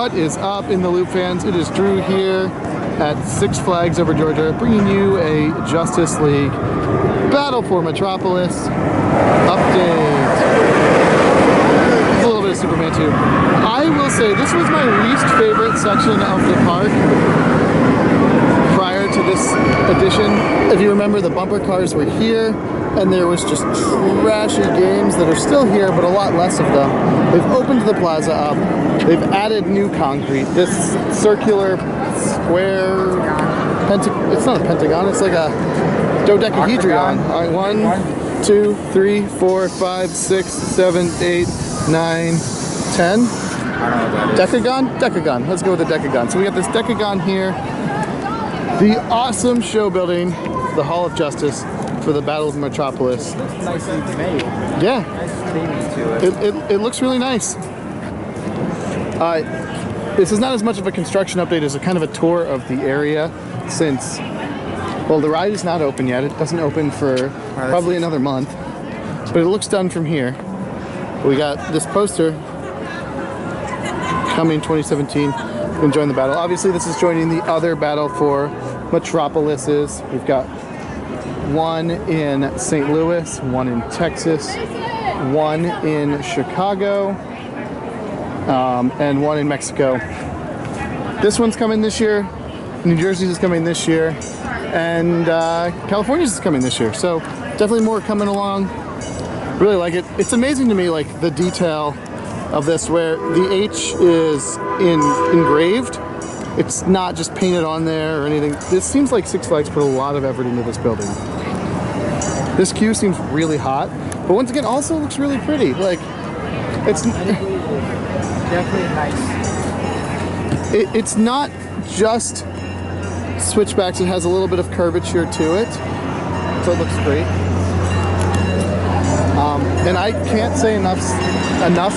What is up in the loop, fans? It is Drew here at Six Flags over Georgia, bringing you a Justice League Battle for Metropolis update. A little bit of Superman 2. I will say this was my least favorite section of the park prior to this edition. If you remember, the bumper cars were here, and there was just trashy games that are still here, but a lot less of them. They've opened the plaza up. They've added new concrete. This circular square it's not a pentagon, it's like a dodecahedron. All right, 1, 2, 3, 4, 5, 6, 7, 8, 9, 10. Decagon? Decagon. Let's go with the decagon. So we got this decagon here. The awesome show building, the Hall of Justice for the Battle of Metropolis. It's nicely made. Yeah. Nice theming to it. It looks really nice. This is not as much of a construction update as a kind of a tour of the area, since, well, the ride is not open yet. It doesn't open for probably another month, but it looks done from here. We got this poster coming 2017 and join the battle. Obviously, this is joining the other battle for Metropolises. We've got one in St. Louis, one in Texas, one in Chicago, and one in Mexico. This one's coming this year. New Jersey's is coming this year, and California's is coming this year. So definitely more coming along. Really like it. It's amazing to me, like the detail of this, where the H is engraved. It's not just painted on there or anything. This seems like Six Flags put a lot of effort into this building. This queue seems really hot, but once again, also looks really pretty. Like, it's definitely nice. It's not just switchbacks. It has a little bit of curvature to it, so it looks great. And I can't say enough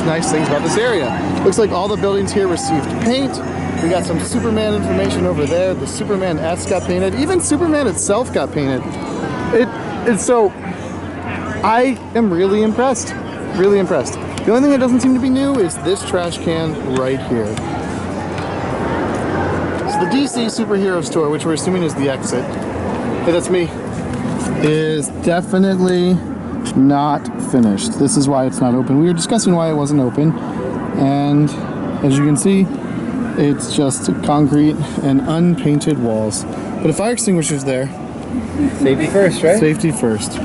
nice things about this area. Looks like all the buildings here received paint. We got some Superman information over there. The Superman S got painted. Even Superman itself got painted. So I am really impressed. Really impressed. The only thing that doesn't seem to be new is this trash can right here. So the DC Superhero Store, which we're assuming is the exit, hey, that's me, is definitely not finished. This is why it's not open. We were discussing why it wasn't open, and as you can see, it's just concrete and unpainted walls. But a fire extinguisher's there. Safety first, right? Safety first.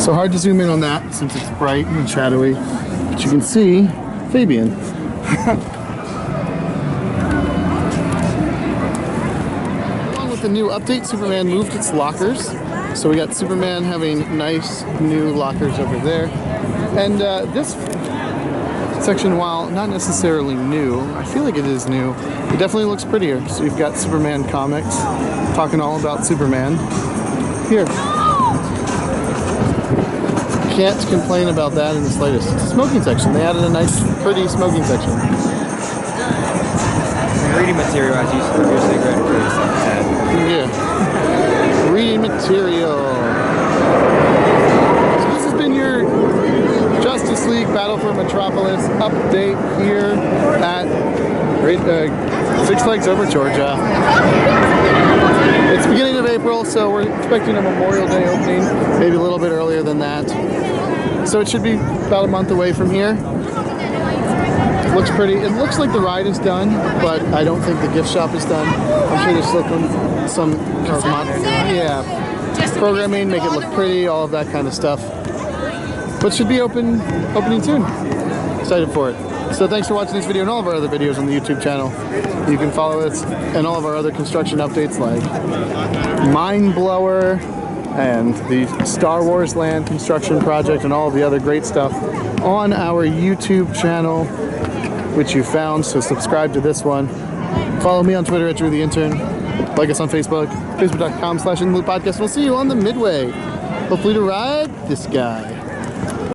So hard to zoom in on that since it's bright and shadowy. But you can see Fabian. Along with the new update, Superman moved its lockers. So we got Superman having nice new lockers over there. And this section, while not necessarily new, I feel like it is new. It definitely looks prettier. So you've got Superman comics, talking all about Superman. Here. Can't complain about that in the slightest. It's a smoking section. They added a nice, pretty smoking section. Reading material as you smoke your cigarette, please. Yeah. Reading material. So this has been your Justice League Battle for Metropolis update here at Six Flags over Georgia. It's beginning of April, so we're expecting a Memorial Day opening, maybe a little bit earlier than that. So it should be about a month away from here. Looks pretty. It looks like the ride is done, but I don't think the gift shop is done. I'm sure there's still some programming, make it look pretty, all of that kind of stuff. But should be opening soon. Excited for it. So thanks for watching this video and all of our other videos on the YouTube channel. You can follow us and all of our other construction updates like Mind Blower and the Star Wars Land construction project and all of the other great stuff on our YouTube channel, which you found, so subscribe to this one. Follow me on Twitter at DrewTheIntern. Like us on Facebook, facebook.com/InTheLoopPodcast. We'll see you on the midway. Hopefully to ride this guy.